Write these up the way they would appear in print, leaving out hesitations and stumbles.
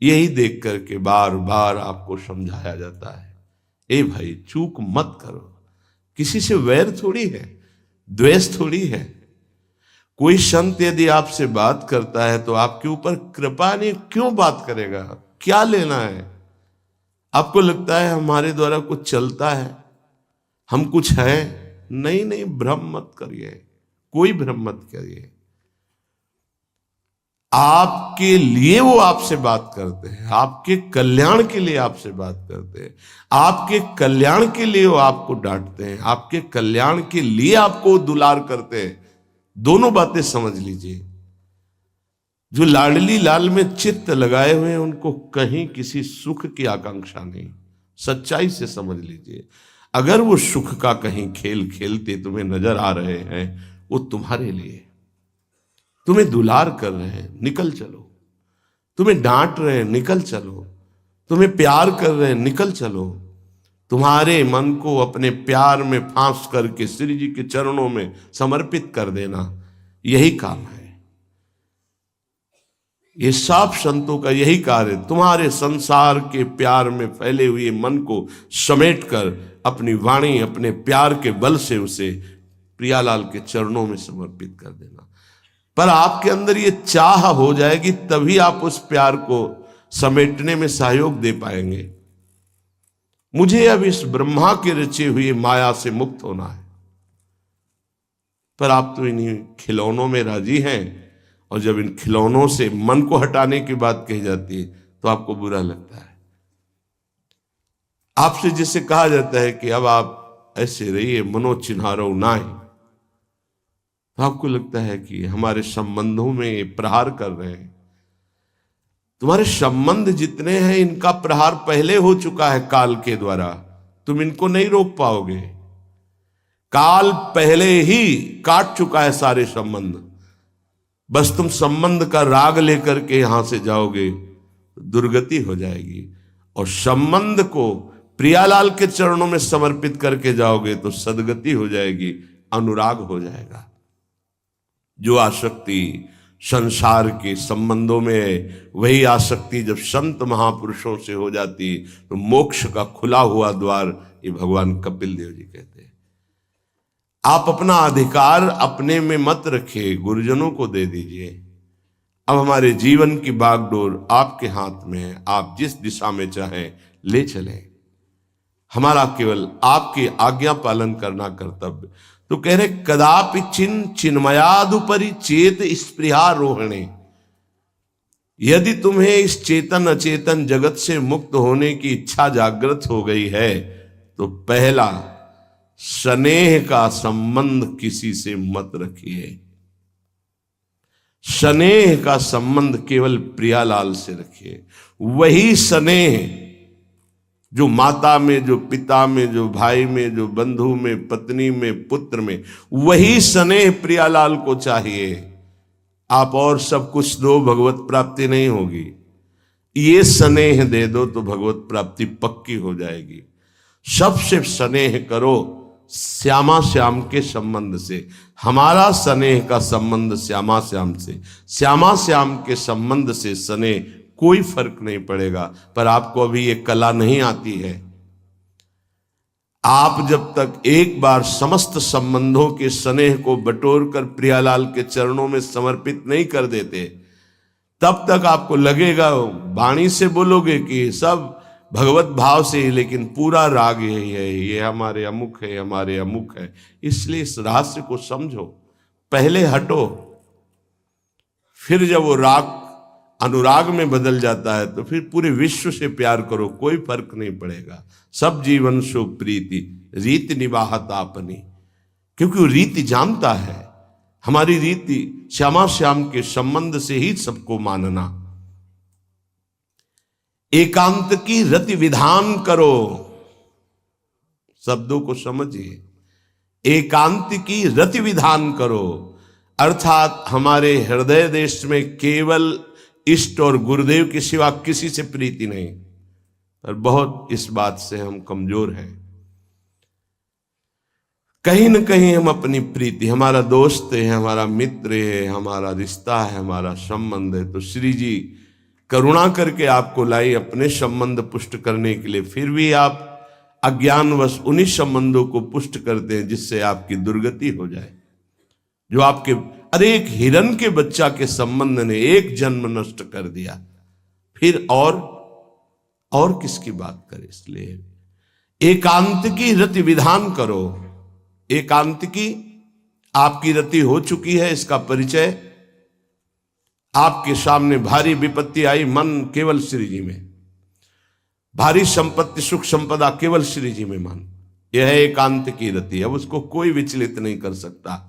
यही देख करके बार बार आपको समझाया जाता है, ए भाई चूक मत करो। किसी से वैर थोड़ी है, द्वेष थोड़ी है। कोई संत यदि आपसे बात करता है तो आपके ऊपर कृपा नहीं, क्यों बात करेगा? क्या लेना है? आपको लगता है हमारे द्वारा कुछ चलता है, हम कुछ है? नहीं नहीं, भ्रम मत करिए, कोई भ्रम मत करिए। आपके लिए वो आपसे बात करते हैं, आपके कल्याण के लिए आपसे बात करते हैं, आपके कल्याण के लिए वो आपको डांटते हैं, आपके कल्याण के लिए आपको दुलार करते हैं। दोनों बातें समझ लीजिए। जो लाडली लाल में चित्त लगाए हुए हैं उनको कहीं किसी सुख की आकांक्षा नहीं। सच्चाई से समझ लीजिए। अगर वो सुख का कहीं खेल खेलते तुम्हें नजर आ रहे हैं, वो तुम्हारे लिए, तुम्हें दुलार कर रहे हैं, निकल चलो। तुम्हें डांट रहे हैं, निकल चलो। तुम्हें प्यार कर रहे हैं, निकल चलो। तुम्हारे मन को अपने प्यार में फांस करके श्री जी के चरणों में समर्पित कर देना, यही काम है। ये सब संतों का यही कार्य, तुम्हारे संसार के प्यार में फैले हुए मन को समेटकर अपनी वाणी, अपने प्यार के बल से उसे प्रियालाल के चरणों में समर्पित कर देना। पर आपके अंदर ये चाह हो जाएगी, तभी आप उस प्यार को समेटने में सहयोग दे पाएंगे। मुझे अब इस ब्रह्मा के रचे हुए माया से मुक्त होना है। पर आप तो इन्हीं खिलौनों में राजी हैं, और जब इन खिलौनों से मन को हटाने की बात कही जाती है तो आपको बुरा लगता है। आपसे जिसे कहा जाता है कि अब आप ऐसे रहिए, मनोचिन्हारो नाय, तो आपको लगता है कि हमारे संबंधों में प्रहार कर रहे हैं। तुम्हारे संबंध जितने हैं इनका प्रहार पहले हो चुका है काल के द्वारा, तुम इनको नहीं रोक पाओगे। काल पहले ही काट चुका है सारे संबंध। बस तुम संबंध का राग लेकर के यहां से जाओगे, दुर्गति हो जाएगी। और संबंध को प्रियालाल के चरणों में समर्पित करके जाओगे तो सदगति हो जाएगी, अनुराग हो जाएगा। जो आसक्ति संसार के संबंधों में है, वही आसक्ति जब संत महापुरुषों से हो जाती तो मोक्ष का खुला हुआ द्वार, ये भगवान कपिल देव जी कहते हैं। आप अपना अधिकार अपने में मत रखिए, गुरुजनों को दे दीजिए। अब हमारे जीवन की बागडोर आपके हाथ में है, आप जिस दिशा में चाहें ले चलें। हमारा केवल आपकी आज्ञा पालन करना कर्तव्य। तो कह रहे कदापि चिन्मयादुपरि चेत स्पृहा रोहिणी। यदि तुम्हें इस चेतन अचेतन जगत से मुक्त होने की इच्छा जागृत हो गई है तो पहला, स्नेह का संबंध किसी से मत रखिए। स्नेह का संबंध केवल प्रियालाल से रखिए। वही स्नेह जो माता में, जो पिता में, जो भाई में, जो बंधु में, पत्नी में, पुत्र में, वही स्नेह प्रियालाल को चाहिए। आप और सब कुछ दो, भगवत प्राप्ति नहीं होगी। ये स्नेह दे दो तो भगवत प्राप्ति पक्की हो जाएगी। सबसे स्नेह करो श्यामा श्याम के संबंध से। हमारा स्नेह का संबंध श्यामा श्याम से, श्यामा श्याम के संबंध से स्नेह कोई फर्क नहीं पड़ेगा। पर आपको अभी ये कला नहीं आती है। आप जब तक एक बार समस्त संबंधों के स्नेह को बटोर कर प्रियालाल के चरणों में समर्पित नहीं कर देते, तब तक आपको लगेगा, वाणी से बोलोगे कि सब भगवत भाव से ही, लेकिन पूरा राग यही है, ये हमारे अमुक है, हमारे अमुक है। इसलिए इस रहस्य को समझो, पहले हटो, फिर जब वो राग अनुराग में बदल जाता है तो फिर पूरे विश्व से प्यार करो, कोई फर्क नहीं पड़ेगा। सब जीवन सो प्रीति रीति निवाहत आपनी, क्योंकि वो रीति जानता है। हमारी रीति श्यामा श्याम के संबंध से ही सबको मानना। एकांत की रति विधान करो, शब्दों को समझिए। एकांत की रति विधान करो, अर्थात हमारे हृदय देश में केवल इष्ट और गुरुदेव के सिवा किसी से प्रीति नहीं। पर बहुत इस बात से हम कमजोर हैं। कहीं न कहीं हम अपनी प्रीति, हमारा दोस्त है, हमारा मित्र है, हमारा रिश्ता है, हमारा संबंध है, तो श्री जी करुणा करके आपको लाई अपने संबंध पुष्ट करने के लिए, फिर भी आप अज्ञानवश उन्हीं संबंधों को पुष्ट करते हैं जिससे आपकी दुर्गति हो जाए। जो आपके अरे एक हिरन के बच्चा के संबंध ने एक जन्म नष्ट कर दिया, फिर और किसकी बात करें। इसलिए एकांत की रति विधान करो। एकांत की आपकी रति हो चुकी है, इसका परिचय आपके सामने भारी विपत्ति आई, मन केवल श्री जी में, भारी संपत्ति सुख संपदा केवल श्री जी में मन, यह है एकांत की रति। अब उसको कोई विचलित नहीं कर सकता।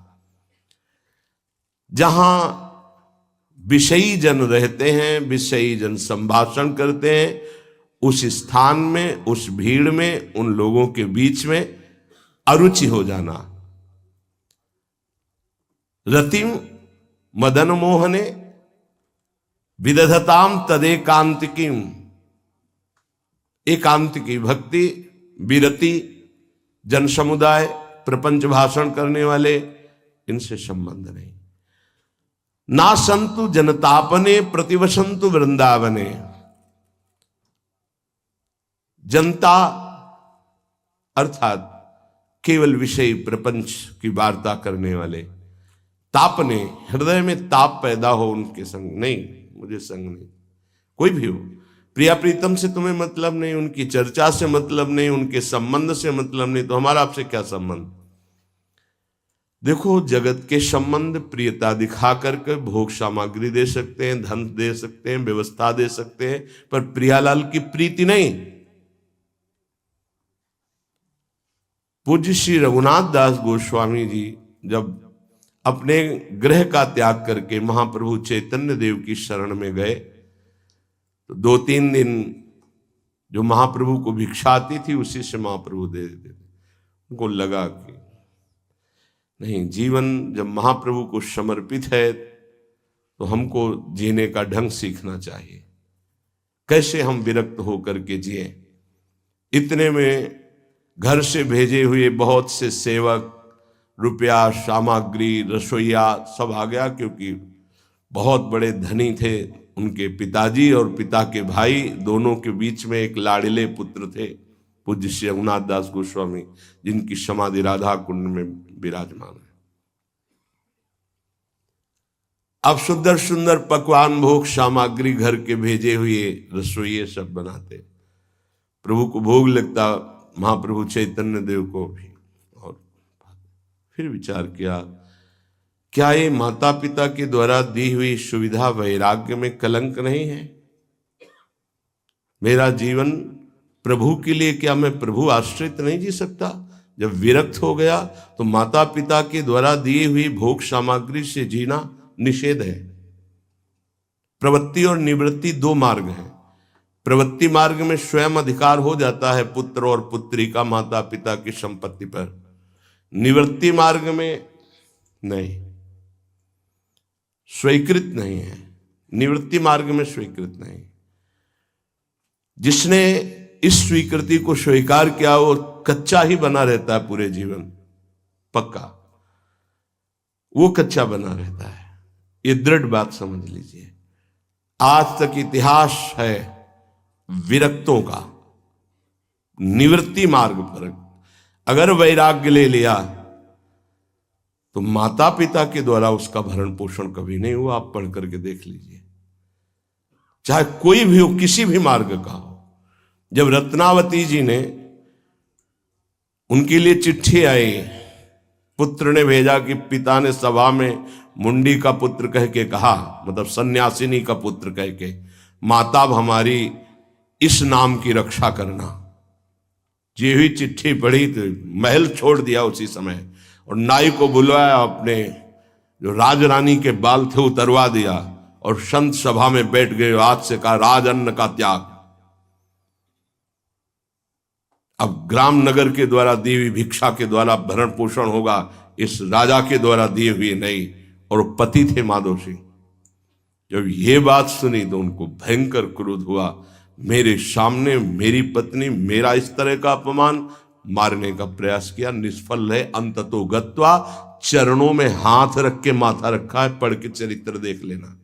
जहां विषयी जन रहते हैं, विषयी जन संभाषण करते हैं, उस स्थान में, उस भीड़ में, उन लोगों के बीच में अरुचि हो जाना। रतिम मदन मोहने विदधताम तदेकांतिकीम। एकांत की भक्ति, विरति, जन समुदाय, प्रपंच भाषण करने वाले, इनसे संबंध नहीं। ना संतु जनतापने प्रतिवसंतु वृंदावने। जनता अर्थात केवल विषय प्रपंच की वार्ता करने वाले, तापने, हृदय में ताप पैदा हो उनके संग नहीं, मुझे संग नहीं, कोई भी हो, प्रिया प्रीतम से तुम्हें मतलब नहीं, उनकी चर्चा से मतलब नहीं, उनके संबंध से मतलब नहीं, तो हमारा आपसे क्या संबंध। देखो, जगत के संबंध प्रियता दिखा करके भोग सामग्री दे सकते हैं, धन दे सकते हैं, व्यवस्था दे सकते हैं, पर प्रियालाल की प्रीति नहीं। पूज्य श्री रघुनाथ दास गोस्वामी जी जब अपने गृह का त्याग करके महाप्रभु चैतन्य देव की शरण में गए, तो 2-3 दिन जो महाप्रभु को भिक्षा आती थी उसी से महाप्रभु दे देते थे। उनको लगा कि नहीं, जीवन जब महाप्रभु को समर्पित है तो हमको जीने का ढंग सीखना चाहिए, कैसे हम विरक्त होकर के जिए। इतने में घर से भेजे हुए बहुत से सेवक, रुपया, सामग्री, रसोईया सब आ गया, क्योंकि बहुत बड़े धनी थे उनके पिताजी, और पिता के भाई दोनों के बीच में एक लाड़िले पुत्र थे पूज्य श्री रघुनाथ दास गोस्वामी, जिनकी समाधि राधा कुंड में विराजमान है। अब सुंदर सुंदर पकवान, भोग सामग्री घर के भेजे हुए रसोइये सब बनाते, प्रभु को भोग लगता, महाप्रभु चैतन्य देव को भी। और फिर विचार किया, क्या ये माता पिता के द्वारा दी हुई सुविधा वैराग्य में कलंक नहीं है? मेरा जीवन प्रभु के लिए, क्या मैं प्रभु आश्रित नहीं जी सकता? जब विरक्त हो गया तो माता पिता के द्वारा दी हुई भोग सामग्री से जीना निषेध है। प्रवृत्ति और निवृत्ति 2 मार्ग हैं। प्रवृत्ति मार्ग में स्वयं अधिकार हो जाता है पुत्र और पुत्री का माता पिता की संपत्ति पर, निवृत्ति मार्ग में नहीं, स्वीकृत नहीं है। निवृत्ति मार्ग में स्वीकृत नहीं। जिसने इस स्वीकृति को स्वीकार किया वो कच्चा ही बना रहता है पूरे जीवन, पक्का वो कच्चा बना रहता है। ये दृढ़ बात समझ लीजिए। आज तक इतिहास है विरक्तों का, निवृत्ति मार्ग पर अगर वैराग्य ले लिया तो माता पिता के द्वारा उसका भरण पोषण कभी नहीं हुआ। आप पढ़ करके देख लीजिए, चाहे कोई भी हो, किसी भी मार्ग का हो। जब रत्नावती जी ने, उनके लिए चिट्ठी आई, पुत्र ने भेजा कि पिता ने सभा में मुंडी का पुत्र कह के कहा, मतलब सन्यासिनी का पुत्र कह के, माता हमारी इस नाम की रक्षा करना। ये हुई चिट्ठी पढ़ी तो महल छोड़ दिया उसी समय, और नाई को बुलवाया, अपने जो राजरानी के बाल थे उतरवा दिया, और संत सभा में बैठ गए। आज से कहा राज अन्न का त्याग। अब ग्राम नगर के द्वारा दी हुई भिक्षा के द्वारा भरण पोषण होगा, इस राजा के द्वारा दिए हुए नहीं। और पति थे माधव सिंह। जब ये बात सुनी तो उनको भयंकर क्रोध हुआ। मेरे सामने मेरी पत्नी, मेरा इस तरह का अपमान, मारने का प्रयास किया, निष्फल है। अंततो गत्वा, चरणों में हाथ रख के माथा रखा है, पढ़ के चरित्र देख लेना।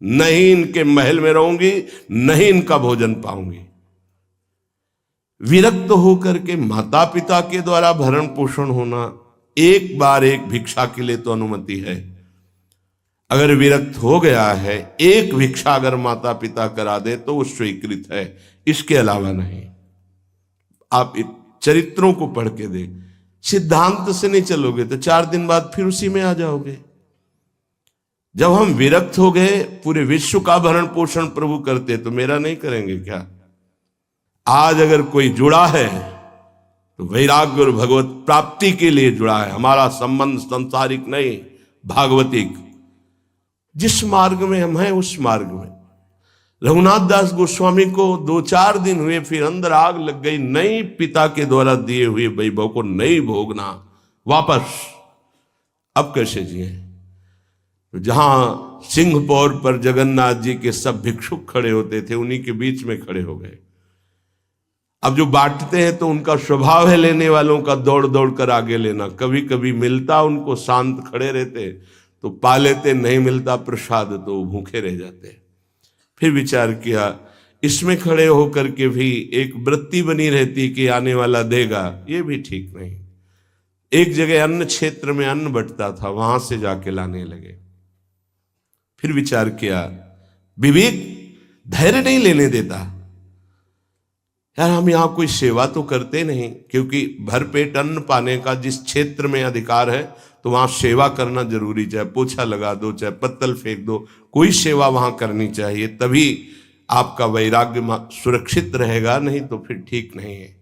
नहीं इनके महल में रहूंगी, नहीं इनका भोजन पाऊंगी। विरक्त होकर के माता पिता के द्वारा भरण पोषण होना, एक बार एक भिक्षा के लिए तो अनुमति है। अगर विरक्त हो गया है, एक भिक्षा अगर माता पिता करा दे तो वो स्वीकृत है, इसके अलावा नहीं। आप चरित्रों को पढ़ के दे, सिद्धांत से नहीं चलोगे तो 4 दिन बाद फिर उसी में आ जाओगे। जब हम विरक्त हो गए, पूरे विश्व का भरण पोषण प्रभु करते, तो मेरा नहीं करेंगे क्या? आज अगर कोई जुड़ा है तो वैराग्य और भगवत प्राप्ति के लिए जुड़ा है। हमारा संबंध संसारिक नहीं, भागवतिक। जिस मार्ग में हम हैं उस मार्ग में। रघुनाथ दास गोस्वामी को 2-4 दिन हुए, फिर अंदर आग लग गई, नहीं पिता के द्वारा दिए हुए वैभव को नहीं भोगना, वापस। अब कैसे जिए? तो जहां सिंहपौर पर जगन्नाथ जी के सब भिक्षुक खड़े होते थे, उन्हीं के बीच में खड़े हो गए। अब जो बांटते हैं तो उनका स्वभाव है लेने वालों का दौड़ दौड़ कर आगे लेना। कभी कभी मिलता उनको, शांत खड़े रहते तो पा लेते, नहीं मिलता प्रसाद तो भूखे रह जाते। फिर विचार किया, इसमें खड़े होकर के भी एक वृत्ति बनी रहती कि आने वाला देगा, ये भी ठीक नहीं। एक जगह अन्न क्षेत्र में अन्न बंटता था, वहां से जाके लाने लगे। फिर विचार किया, विवेक धैर्य नहीं लेने देता। यार हम यहां कोई सेवा तो करते नहीं, क्योंकि भरपेट अन्न पाने का जिस क्षेत्र में अधिकार है तो वहां सेवा करना जरूरी। चाहे पोछा लगा दो, चाहे पत्तल फेंक दो, कोई सेवा वहां करनी चाहिए, तभी आपका वैराग्य सुरक्षित रहेगा, नहीं तो फिर ठीक नहीं है।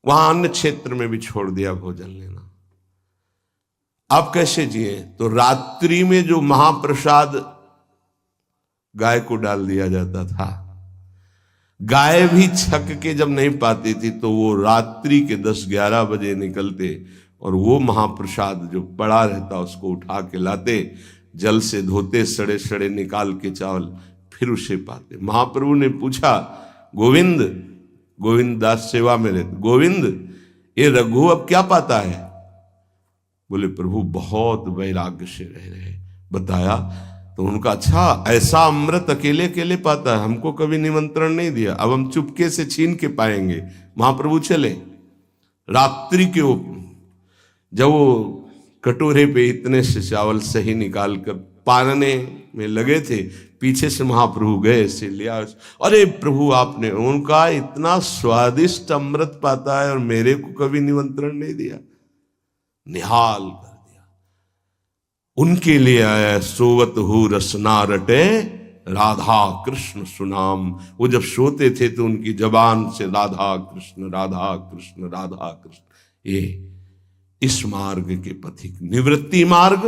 वहां अन्य क्षेत्र में भी छोड़ दिया भोजन लेना। आप कैसे जिए? तो रात्रि में जो महाप्रसाद गाय को डाल दिया जाता था, गाय भी छक के जब नहीं पाती थी तो वो रात्रि के 10-11 बजे निकलते और वो महाप्रसाद जो पड़ा रहता उसको उठा के लाते, जल से धोते, सड़े सड़े निकाल के चावल, फिर उसे पाते। महाप्रभु ने पूछा, गोविंद, गोविंद दास सेवा में रहते, गोविंद ये रघु अब क्या पाता है? बोले प्रभु बहुत वैराग्य से रह रहे। बताया तो उनका, अच्छा ऐसा अमृत अकेले अकेले पाता है, हमको कभी निमंत्रण नहीं दिया, अब हम चुपके से छीन के पाएंगे। महाप्रभु चले रात्रि के जब वो कटोरे पे इतने से चावल सही निकाल कर पानने में लगे थे, पीछे से महाप्रभु गए से लिया। अरे प्रभु आपने, उनका इतना स्वादिष्ट अमृत पाता है और मेरे को कभी निमंत्रण नहीं दिया, निहाल कर दिया। उनके लिए आया सोवत हु रसना रटे राधा कृष्ण सुनाम। वो जब सोते थे तो उनकी जबान से राधा कृष्ण राधा कृष्ण राधा कृष्ण। ये इस मार्ग के पथिक, निवृत्ति मार्ग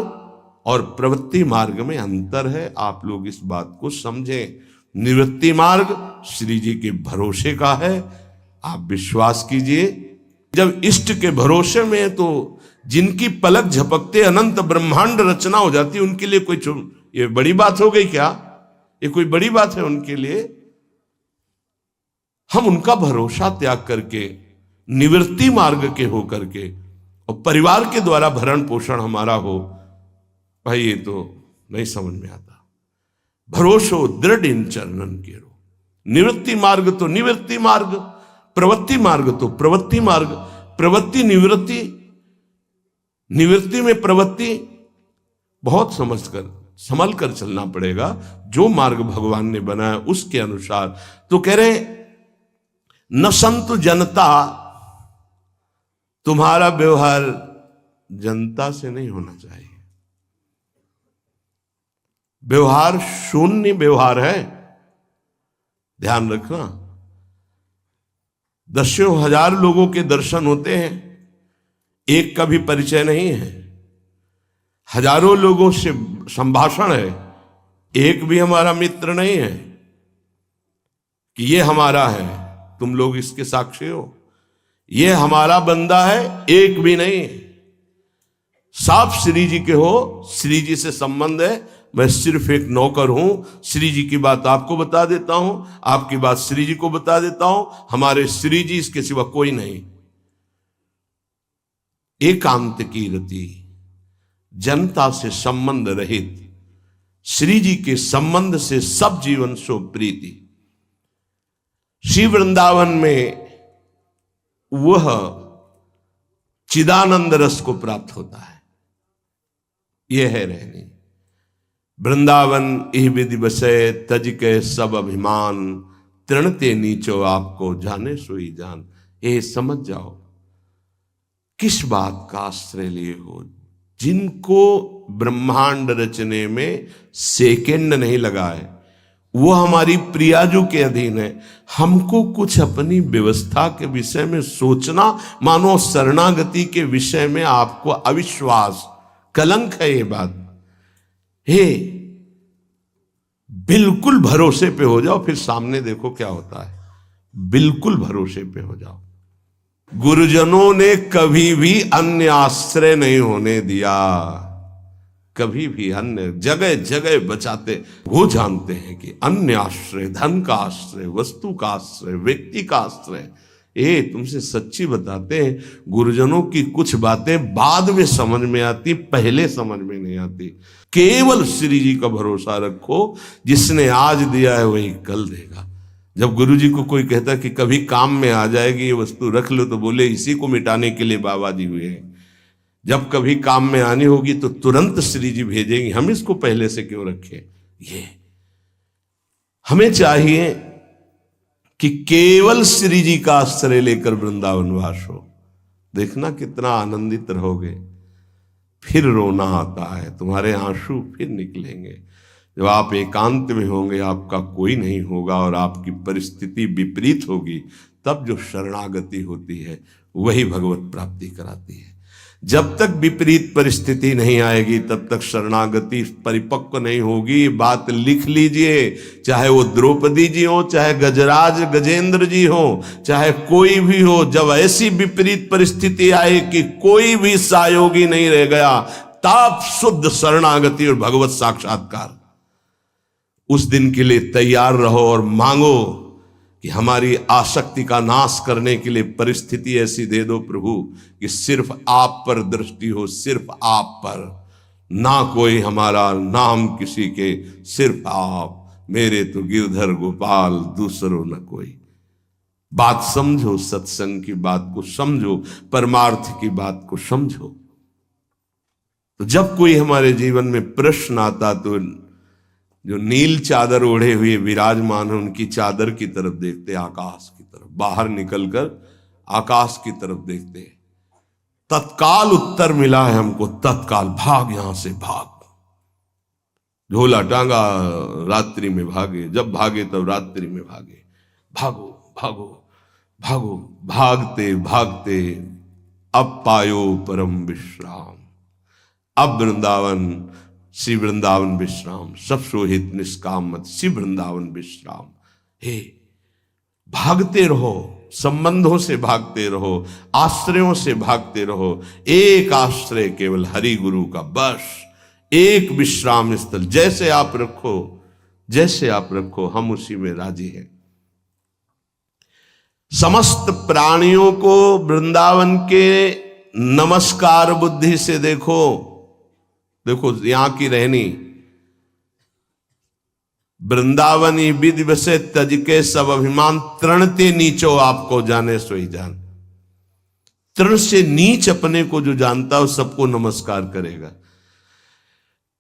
और प्रवृत्ति मार्ग में अंतर है। आप लोग इस बात को समझें। निवृत्ति मार्ग श्री जी के भरोसे का है, आप विश्वास कीजिए। जब इष्ट के भरोसे में, तो जिनकी पलक झपकते अनंत ब्रह्मांड रचना हो जाती, उनके लिए कोई ये बड़ी बात हो गई क्या? ये कोई बड़ी बात है उनके लिए? हम उनका भरोसा त्याग करके निवृत्ति मार्ग के हो करके और परिवार के द्वारा भरण पोषण हमारा हो, भाई ये तो नहीं समझ में आता। भरोसो दृढ़ इन चरणन के रो। निवृत्ति मार्ग तो निवृत्ति मार्ग, प्रवृत्ति मार्ग तो प्रवृत्ति मार्ग। प्रवृत्ति निवृत्ति, निवृत्ति में प्रवृत्ति, बहुत समझकर संभल कर चलना पड़ेगा। जो मार्ग भगवान ने बनाया उसके अनुसार। तो कह रहे न संत जनता, तुम्हारा व्यवहार जनता से नहीं होना चाहिए। व्यवहार शून्य व्यवहार है, ध्यान रखना। दसियों हजार लोगों के दर्शन होते हैं, एक का भी परिचय नहीं है। हजारों लोगों से संभाषण है, एक भी हमारा मित्र नहीं है कि ये हमारा है, तुम लोग इसके साक्षी हो। ये हमारा बंदा है, एक भी नहीं। साफ श्री जी के हो, श्री जी से संबंध है, मैं सिर्फ एक नौकर हूं। श्री जी की बात आपको बता देता हूं, आपकी बात श्री जी को बता देता हूं। हमारे श्री जी, इसके सिवा कोई नहीं। एकांत की रति, जनता से संबंध रहित, श्री जी के संबंध से सब जीवन सो प्रीति। श्री वृंदावन में वह चिदानंद रस को प्राप्त होता है। यह है रहनी। वृंदावन इह विधि बसे तज के सब अभिमान, तृणते नीचो आपको जाने सोई जान। ये समझ जाओ किस बात का आश्रय लिए हो। जिनको ब्रह्मांड रचने में सेकंड नहीं लगा है, वो हमारी प्रियाजू के अधीन है। हमको कुछ अपनी व्यवस्था के विषय में सोचना, मानो शरणागति के विषय में आपको अविश्वास, कलंक है ये बात। हे, बिल्कुल भरोसे पे हो जाओ, फिर सामने देखो क्या होता है। बिल्कुल भरोसे पे हो जाओ। गुरुजनों ने कभी भी अन्य आश्रय नहीं होने दिया, कभी भी अन्य जगह जगह बचाते। वो जानते हैं कि अन्य आश्रय, धन का आश्रय, वस्तु का आश्रय, व्यक्ति का आश्रय, ये तुमसे सच्ची बताते हैं, गुरुजनों की कुछ बातें बाद में समझ में आती, पहले समझ में नहीं आती। केवल श्री जी का भरोसा रखो, जिसने आज दिया है वही कल देगा। जब गुरु जी को कोई कहता कि कभी काम में आ जाएगी ये वस्तु, रख लो, तो बोले इसी को मिटाने के लिए बाबा जी हुए हैं। जब कभी काम में आनी होगी तो तुरंत श्री जी भेजेंगे, हम इसको पहले से क्यों रखें। ये हमें चाहिए कि केवल श्री जी का आश्रय लेकर वृंदावन वास हो। देखना कितना आनंदित रहोगे। फिर रोना आता है, तुम्हारे आंसू फिर निकलेंगे। जब आप एकांत में होंगे, आपका कोई नहीं होगा और आपकी परिस्थिति विपरीत होगी, तब जो शरणागति होती है वही भगवत प्राप्ति कराती है। जब तक विपरीत परिस्थिति नहीं आएगी तब तक शरणागति परिपक्व नहीं होगी। बात लिख लीजिए, चाहे वो द्रौपदी जी हो, चाहे गजराज गजेंद्र जी हो, चाहे कोई भी हो, जब ऐसी विपरीत परिस्थिति आए कि कोई भी सहयोगी नहीं रह गया, तब शुद्ध शरणागति और भगवत साक्षात्कार। उस दिन के लिए तैयार रहो और मांगो कि हमारी आसक्ति का नाश करने के लिए परिस्थिति ऐसी दे दो प्रभु कि सिर्फ आप पर दृष्टि हो, सिर्फ आप पर, ना कोई हमारा, ना हम किसी के, सिर्फ आप। मेरे तो गिरधर गोपाल, दूसरों न कोई। बात समझो, सत्संग की बात को समझो, परमार्थ की बात को समझो। तो जब कोई हमारे जीवन में प्रश्न आता तो जो नील चादर ओढ़े हुए विराजमान है, उनकी चादर की तरफ देखते, आकाश की तरफ, बाहर निकलकर आकाश की तरफ देखते। तत्काल उत्तर मिला है हमको, तत्काल भाग, यहां से भाग। झोला टांगा, रात्रि में भागे, जब भागे तब रात्रि में भागे। भागो भागो भागो, भागते भागते अब पायो परम विश्राम। अब वृंदावन, श्री वृंदावन विश्राम, सब सोहित निष्काम मत, श्री वृंदावन विश्राम। हे, भागते रहो, संबंधों से भागते रहो, आश्रयों से भागते रहो। एक आश्रय केवल हरि गुरु का, बस एक विश्राम स्थल। जैसे आप रखो, जैसे आप रखो, हम उसी में राजी हैं। समस्त प्राणियों को वृंदावन के नमस्कार बुद्धि से देखो। देखो यहां की रहनी, वृंदावनी विधि बसे तज के सब अभिमान, तृणते नीचो आपको जाने सोई जान। तृण से नीच अपने को जो जानता है सबको नमस्कार करेगा।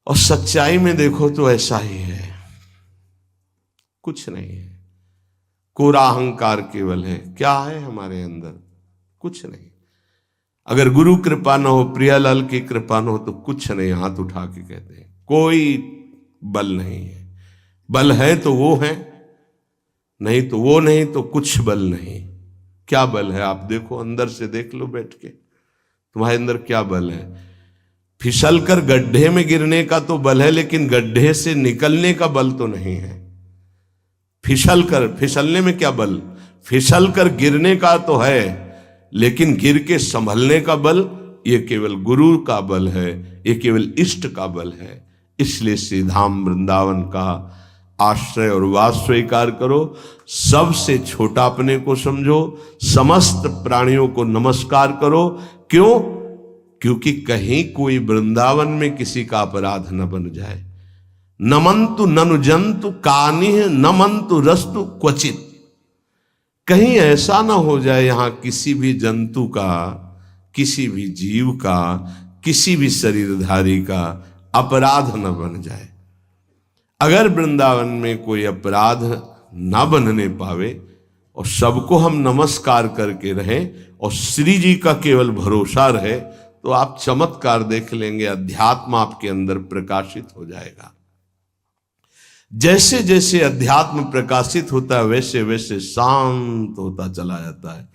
और सच्चाई में देखो तो ऐसा ही है, कुछ नहीं है। कोरा अहंकार केवल है। क्या है हमारे अंदर? कुछ नहीं। अगर गुरु कृपा न हो, प्रियालाल की कृपा न हो, तो कुछ नहीं। हाथ उठा के कहते हैं कोई बल नहीं है। बल है तो वो है, नहीं तो वो नहीं, तो कुछ बल नहीं। क्या बल है? आप देखो, अंदर से देख लो बैठ के, तुम्हारे अंदर क्या बल है। फिसल कर गड्ढे में गिरने का तो बल है, लेकिन गड्ढे से निकलने का बल तो नहीं है। फिसलने में क्या बल? फिसल कर गिरने का तो है, लेकिन गिर के संभलने का बल, ये केवल गुरु का बल है, ये केवल इष्ट का बल है। इसलिए श्री धाम वृंदावन का आश्रय और वास स्वीकार करो। सबसे छोटा अपने को समझो, समस्त प्राणियों को नमस्कार करो। क्यों? क्योंकि कहीं कोई वृंदावन में किसी का अपराध न बन जाए। नमंतु ननु जंतु कानिह नमंतु रस्तु क्वचित। कहीं ऐसा ना हो जाए यहां किसी भी जंतु का, किसी भी जीव का, किसी भी शरीरधारी का अपराध न बन जाए। अगर वृंदावन में कोई अपराध ना बनने पावे और सबको हम नमस्कार करके रहें और श्री जी का केवल भरोसा रहे, तो आप चमत्कार देख लेंगे, अध्यात्म आपके अंदर प्रकाशित हो जाएगा। जैसे जैसे अध्यात्म प्रकाशित होता है वैसे वैसे शांत होता चला जाता है,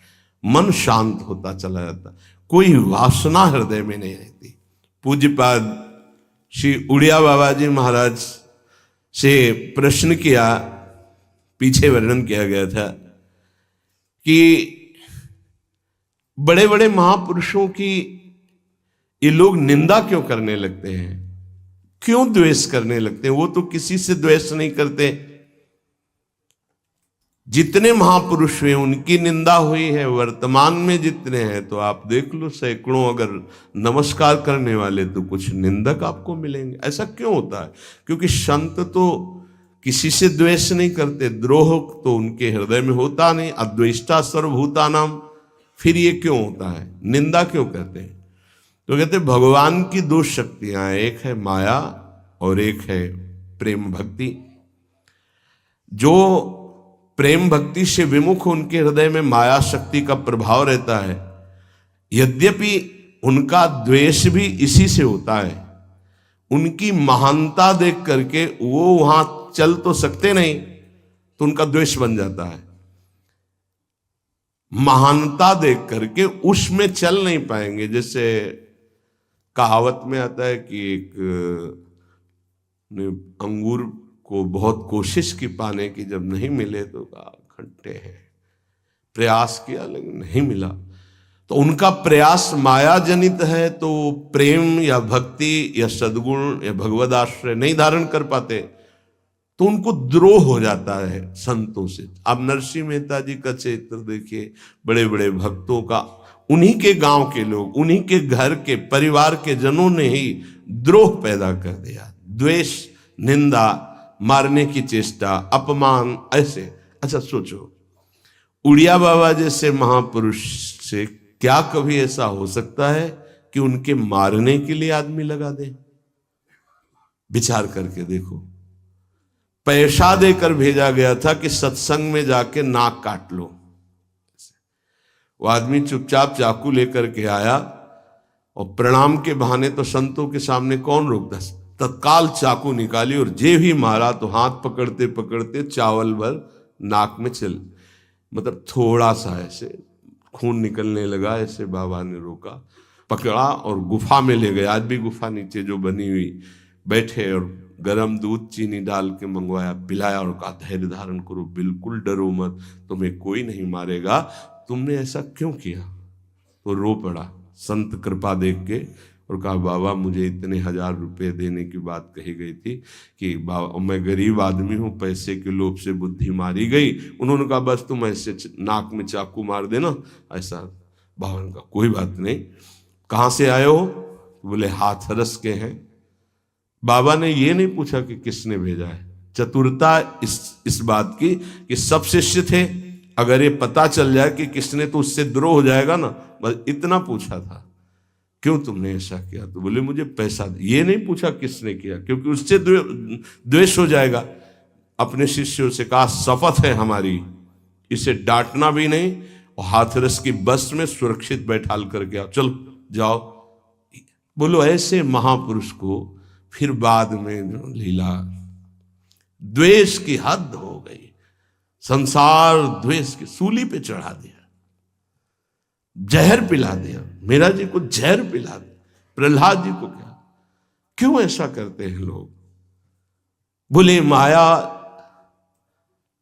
मन शांत होता चला जाता है, कोई वासना हृदय में नहीं रहती। पूज्यपाद श्री उड़िया बाबा जी महाराज से प्रश्न किया, पीछे वर्णन किया गया था कि बड़े बड़े महापुरुषों की ये लोग निंदा क्यों करने लगते हैं, क्यों द्वेष करने लगते हैं? वो तो किसी से द्वेष नहीं करते। जितने महापुरुष हुए उनकी निंदा हुई है, वर्तमान में जितने हैं तो आप देख लो सैकड़ों अगर नमस्कार करने वाले तो कुछ निंदक आपको मिलेंगे। ऐसा क्यों होता है? क्योंकि संत तो किसी से द्वेष नहीं करते, द्रोह तो उनके हृदय में होता नहीं, अद्वेष्टा सर्वभूतानाम। फिर ये क्यों होता है, निंदा क्यों करते हैं? तो कहते भगवान की दो शक्तियां हैं, एक है माया और एक है प्रेम भक्ति। जो प्रेम भक्ति से विमुख उनके हृदय में माया शक्ति का प्रभाव रहता है, यद्यपि उनका द्वेष भी इसी से होता है। उनकी महानता देख करके वो वहां चल तो सकते नहीं, तो उनका द्वेष बन जाता है। महानता देख करके उसमें चल नहीं पाएंगे। जैसे कहावत में आता है कि एक अंगूर को बहुत कोशिश की पाने की, जब नहीं मिले तो कहा खट्टे हैं, प्रयास किया लेकिन नहीं मिला। तो उनका प्रयास माया जनित है, तो प्रेम या भक्ति या सद्गुण या भगवद आश्रय नहीं धारण कर पाते, तो उनको द्रोह हो जाता है संतों से। आप नरसिंह मेहता जी का चरित्र देखिए, बड़े बड़े भक्तों का उन्हीं के गांव के लोग, उन्हीं के घर के परिवार के जनों ने ही द्रोह पैदा कर दिया। द्वेष, निंदा, मारने की चेष्टा, अपमान, ऐसे। अच्छा सोचो, उड़िया बाबा जैसे महापुरुष से क्या कभी ऐसा हो सकता है कि उनके मारने के लिए आदमी लगा दे? विचार करके देखो। पैसा देकर भेजा गया था कि सत्संग में जाके नाक काट लो। वो आदमी चुपचाप चाकू लेकर के आया और प्रणाम के बहाने तो संतों के सामने कौन रोकता, तत्काल चाकू निकाली और जे भी मारा तो हाथ पकड़ते पकड़ते चावल भर नाक में चल, मतलब थोड़ा सा ऐसे खून निकलने लगा। ऐसे बाबा ने रोका, पकड़ा और गुफा में ले गए। आज भी गुफा नीचे जो बनी हुई, बैठे और गरम दूध चीनी डाल के मंगवाया, पिलाया और कहा धैर्य धारण करो, बिल्कुल डरो मत, तुम्हें कोई नहीं मारेगा, तुमने ऐसा क्यों किया? तो रो पड़ा संत कृपा देख के और कहा बाबा मुझे इतने 1000 रुपये देने की बात कही गई थी कि बाबा मैं गरीब आदमी हूँ, पैसे के लोभ से बुद्धि मारी गई। उन्होंने कहा बस तुम ऐसे नाक में चाकू मार देना ऐसा। बाबा ने कहा कोई बात नहीं, कहाँ से आए हो? बोले हाथरस के हैं। बाबा ने ये नहीं पूछा कि किसने भेजा है। चतुरता इस बात की कि सब शिष्य थे, अगर ये पता चल जाए कि किसने तो उससे द्रोह हो जाएगा ना, बस इतना पूछा था क्यों तुमने ऐसा किया? तो बोले मुझे पैसा दे। ये नहीं पूछा किसने किया, क्योंकि उससे द्वेष हो जाएगा। अपने शिष्यों से कहा शपथ है हमारी, इसे डांटना भी नहीं और हाथरस की बस में सुरक्षित बैठाल करके आओ, चलो जाओ। बोलो ऐसे महापुरुष को फिर बाद में लीला, द्वेष की हद हो गई, संसार द्वेष की सूली पे चढ़ा दिया, जहर पिला दिया। मेरा जी को जहर पिला दिया, प्रहलाद जी को क्या? क्यों ऐसा करते हैं लोग? बोले माया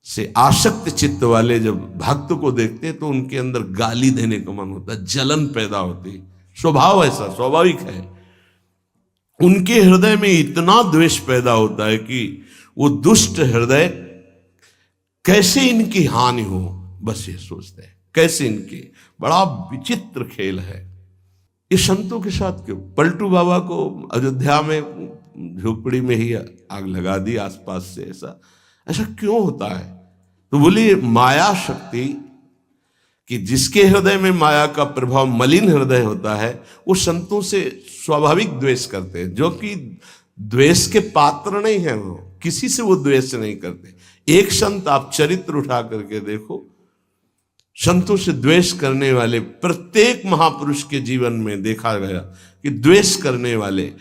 से आसक्त चित्त वाले जब भक्त को देखते तो उनके अंदर गाली देने का मन होता है, जलन पैदा होती, स्वभाव ऐसा स्वाभाविक है। उनके हृदय में इतना द्वेष पैदा होता है कि वो दुष्ट हृदय कैसे इनकी हानि हो, बस ये सोचते हैं कैसे इनकी। बड़ा विचित्र खेल है। इस संतों के साथ क्यों? पलटू बाबा को अयोध्या में झोपड़ी में ही आग लगा दी आसपास से। ऐसा ऐसा क्यों होता है? तो बोलिए माया शक्ति कि जिसके हृदय में माया का प्रभाव, मलिन हृदय होता है, वो संतों से स्वाभाविक द्वेष करते हैं, जो कि द्वेष के पात्र नहीं है। वो किसी से वो द्वेष नहीं करते। एक संत आप चरित्र उठा करके देखो, संतों से द्वेष करने वाले प्रत्येक महापुरुष के जीवन में देखा गया कि द्वेष करने वाले,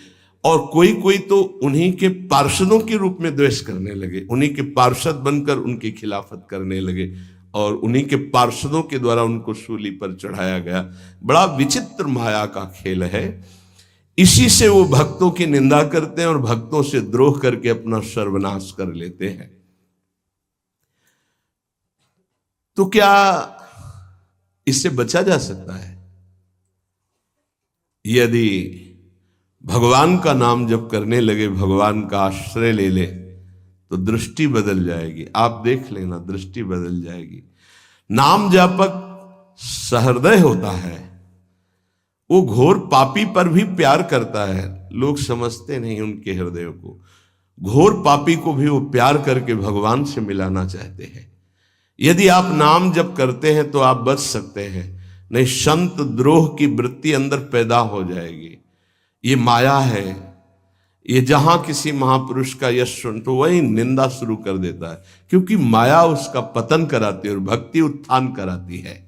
और कोई कोई तो उन्हीं के पार्षदों के रूप में द्वेष करने लगे, उन्हीं के पार्षद बनकर उनकी खिलाफत करने लगे और उन्हीं के पार्षदों के द्वारा उनको सूली पर चढ़ाया गया। बड़ा विचित्र माया का खेल है। इसी से वो भक्तों की निंदा करते हैं और भक्तों से द्रोह करके अपना सर्वनाश कर लेते हैं। तो क्या इससे बचा जा सकता है? यदि भगवान का नाम जप करने लगे, भगवान का आश्रय ले ले, तो दृष्टि बदल जाएगी। आप देख लेना, दृष्टि बदल जाएगी। नाम जापक सहृदय होता है, वो घोर पापी पर भी प्यार करता है। लोग समझते नहीं उनके हृदय को। घोर पापी को भी वो प्यार करके भगवान से मिलाना चाहते हैं। यदि आप नाम जप करते हैं तो आप बच सकते हैं, नहीं संत द्रोह की वृत्ति अंदर पैदा हो जाएगी। ये माया है। ये जहां किसी महापुरुष का यश सुन तो वही निंदा शुरू कर देता है, क्योंकि माया उसका पतन कराती है और भक्ति उत्थान कराती है।